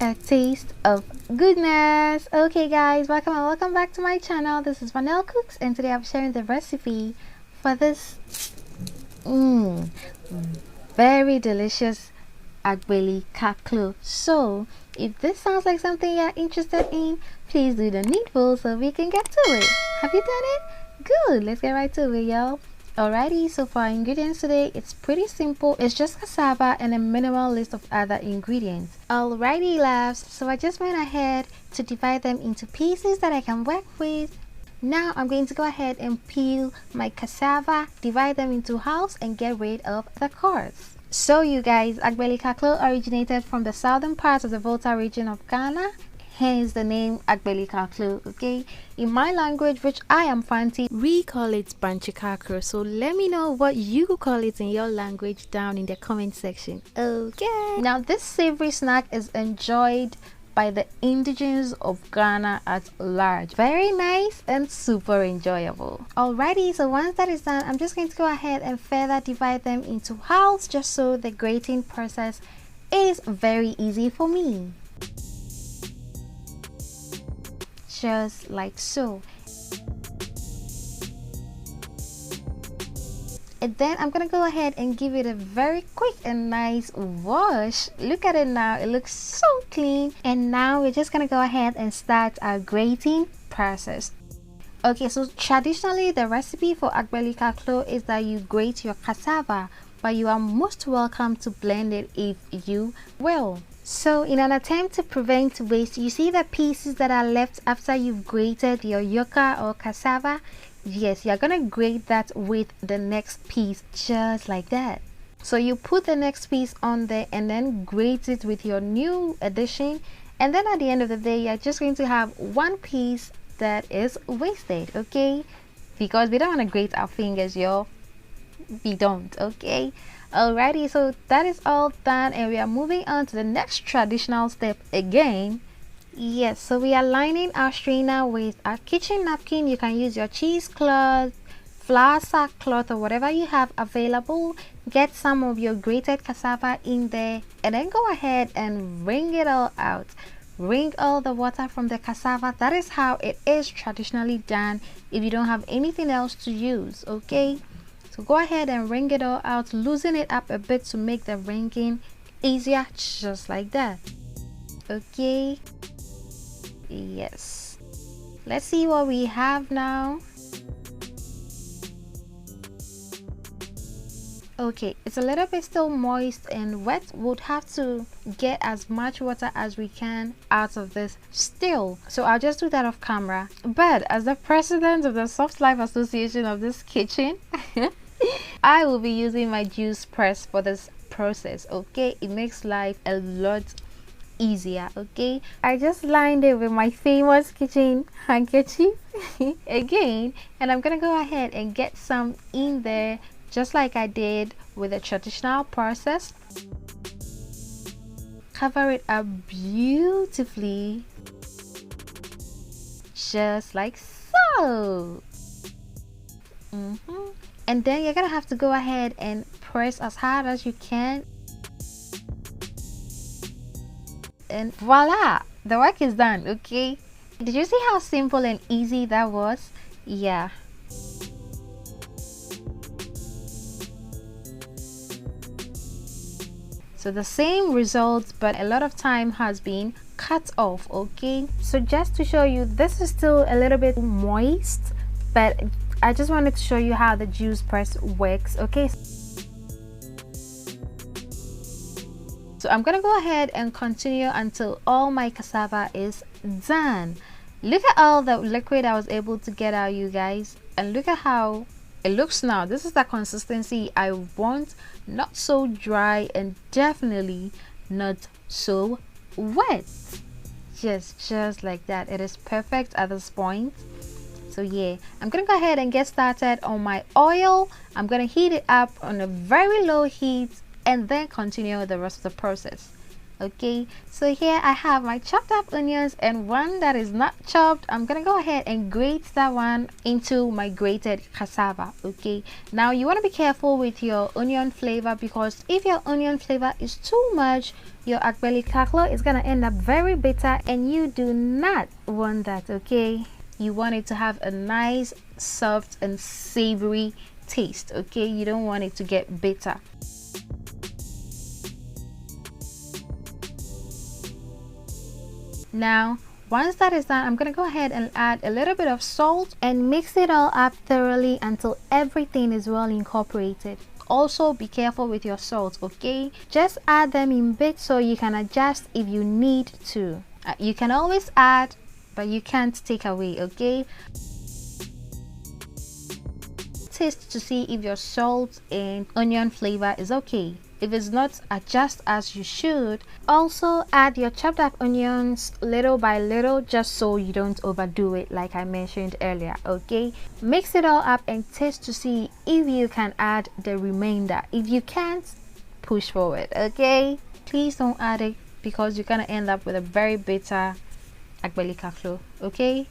A taste of goodness. Okay guys, welcome and welcome back to my channel. This is Vanell Cooks and today I'm sharing the recipe for this very delicious Agbeli Kaklo. So if this sounds like something you're interested in, please do the needful so we can get to it. Have you done it? Good, let's get right to it, y'all. Alrighty, so for our ingredients today, it's pretty simple. It's just cassava and a minimal list of other ingredients. Alrighty loves, so I just went ahead to divide them into pieces that I can work with. Now I'm going to go ahead and peel my cassava, divide them into halves and get rid of the cores. So you guys, Agbeli Kaklo originated from the southern part of the Volta region of Ghana. Hence the name Agbeli Kaklo. Okay, in my language, which I am Fanti, we call it Bankye Krakro. So let me know what you call it in your language down in the comment section. Okay, now this savory snack is enjoyed by the indigenous of Ghana at large. Very nice and super enjoyable. Alrighty, so once that is done, I'm just going to go ahead and further divide them into halves just so the grating process is very easy for me. Just like so. And then I'm gonna go ahead and give it a very quick and nice wash. Look at it now, it looks so clean. And now we're just gonna go ahead and start our grating process. Okay, so traditionally the recipe for Agbeli Kaklo is that you grate your cassava, but you are most welcome to blend it if you will. So in an attempt to prevent waste, you see the pieces that are left after you've grated your yuca or cassava? Yes, you're gonna grate that with the next piece just like that. So you put the next piece on there and then grate it with your new addition, and then at the end of the day you're just going to have one piece that is wasted. Okay, because we don't want to grate our fingers, y'all. We don't. Okay, alrighty, so that is all done and we are moving on to the next traditional step again. Yes, so we are lining our strainer with our kitchen napkin. You can use your cheesecloth, flour sackcloth, or whatever you have available. Get some of your grated cassava in there and then go ahead and wring it all out. Wring all the water from the cassava. That is how it is traditionally done if you don't have anything else to use. Okay, so go ahead and wring it all out, loosen it up a bit to make the wringing easier, just like that. Okay, yes, let's see what we have now. Okay, it's a little bit still moist and wet. Would have to get as much water as we can out of this still, so I'll just do that off camera. But as the president of the Soft Life Association of this kitchen, I will be using my juice press for this process. Okay, it makes life a lot easier. Okay, I just lined it with my famous kitchen handkerchief again, and I'm gonna go ahead and get some in there just like I did with the traditional process. Cover it up beautifully, just like so. And then you're gonna have to go ahead and press as hard as you can, and voila, the work is done. Okay, did you see how simple and easy that was? Yeah. So the same results, but a lot of time has been cut off. Okay, so just to show you, this is still a little bit moist, but I just wanted to show you how the juice press works. Okay, so I'm gonna go ahead and continue until all my cassava is done. Look at all the liquid I was able to get out, you guys, and look at how it looks now. This is the consistency I want, not so dry and definitely not so wet. Just like that. It is perfect at this point. So yeah, I'm gonna go ahead and get started on my oil. I'm gonna heat it up on a very low heat and then continue the rest of the process. Okay, so here I have my chopped up onions and one that is not chopped. I'm gonna go ahead and grate that one into my grated cassava. Okay, now you want to be careful with your onion flavor, because if your onion flavor is too much, your Agbeli Kaklo is gonna end up very bitter, and you do not want that. Okay, you want it to have a nice soft and savory taste. Okay, you don't want it to get bitter. Now once that is done, I'm gonna go ahead and add a little bit of salt and mix it all up thoroughly until everything is well incorporated. Also be careful with your salt, okay? Just add them in bits so you can adjust if you need to. You can always add, but you can't take away, okay? Taste to see if your salt and onion flavor is okay. If it's not, adjust as you should. Also add your chopped up onions little by little, just so you don't overdo it like I mentioned earlier. Okay, mix it all up and taste to see if you can add the remainder. If you can't, push forward. Okay, please don't add it, because you're gonna end up with a very bitter Agbeli Kaklo. Okay,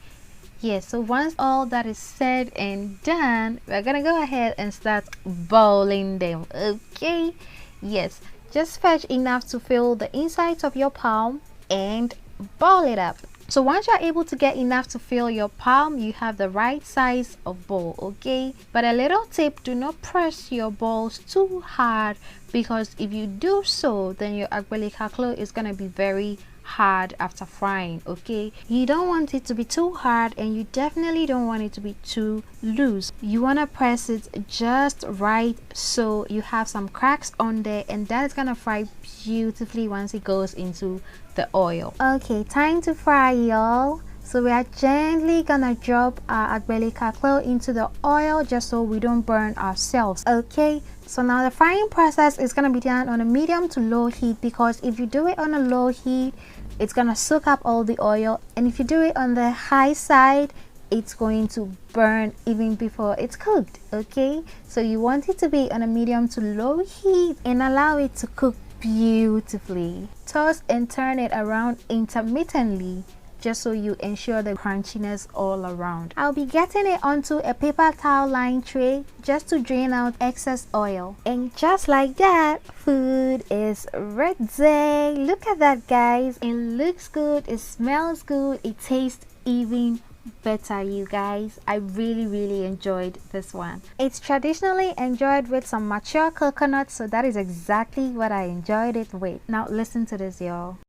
yes, so once all that is said and done, we're gonna go ahead and start boiling them. Okay, yes, just fetch enough to fill the insides of your palm and ball it up. So once you're able to get enough to fill your palm, you have the right size of ball. Okay, but a little tip: do not press your balls too hard, because if you do so, then your Agbeli Kaklo is gonna be very hard after frying. Okay, you don't want it to be too hard, and you definitely don't want it to be too loose. You want to press it just right so you have some cracks on there, and that is gonna fry beautifully once it goes into the oil. Okay, time to fry, y'all. So we are gently gonna drop our Agbeli Kaklo into the oil just so we don't burn ourselves. Okay, so now the frying process is gonna be done on a medium to low heat, because if you do it on a low heat, it's gonna soak up all the oil, and if you do it on the high side, it's going to burn even before it's cooked. Okay, so you want it to be on a medium to low heat and allow it to cook beautifully. Toss and turn it around intermittently, just so you ensure the crunchiness all around. I'll be getting it onto a paper towel lined tray just to drain out excess oil. And just like that, food is ready. Look at that, guys. It looks good, it smells good, it tastes even better, you guys. I really enjoyed this one. It's traditionally enjoyed with some mature coconut, so that is exactly what I enjoyed it with. Now listen to this, y'all.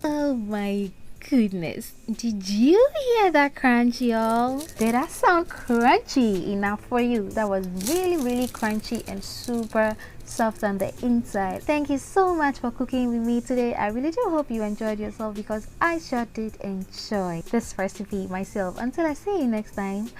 Oh my goodness, did you hear that crunch, y'all? Did that sound crunchy enough for you? That was really crunchy and super soft on the inside. Thank you so much for cooking with me today. I really do hope you enjoyed yourself, because I sure did enjoy this recipe myself. Until I see you next time,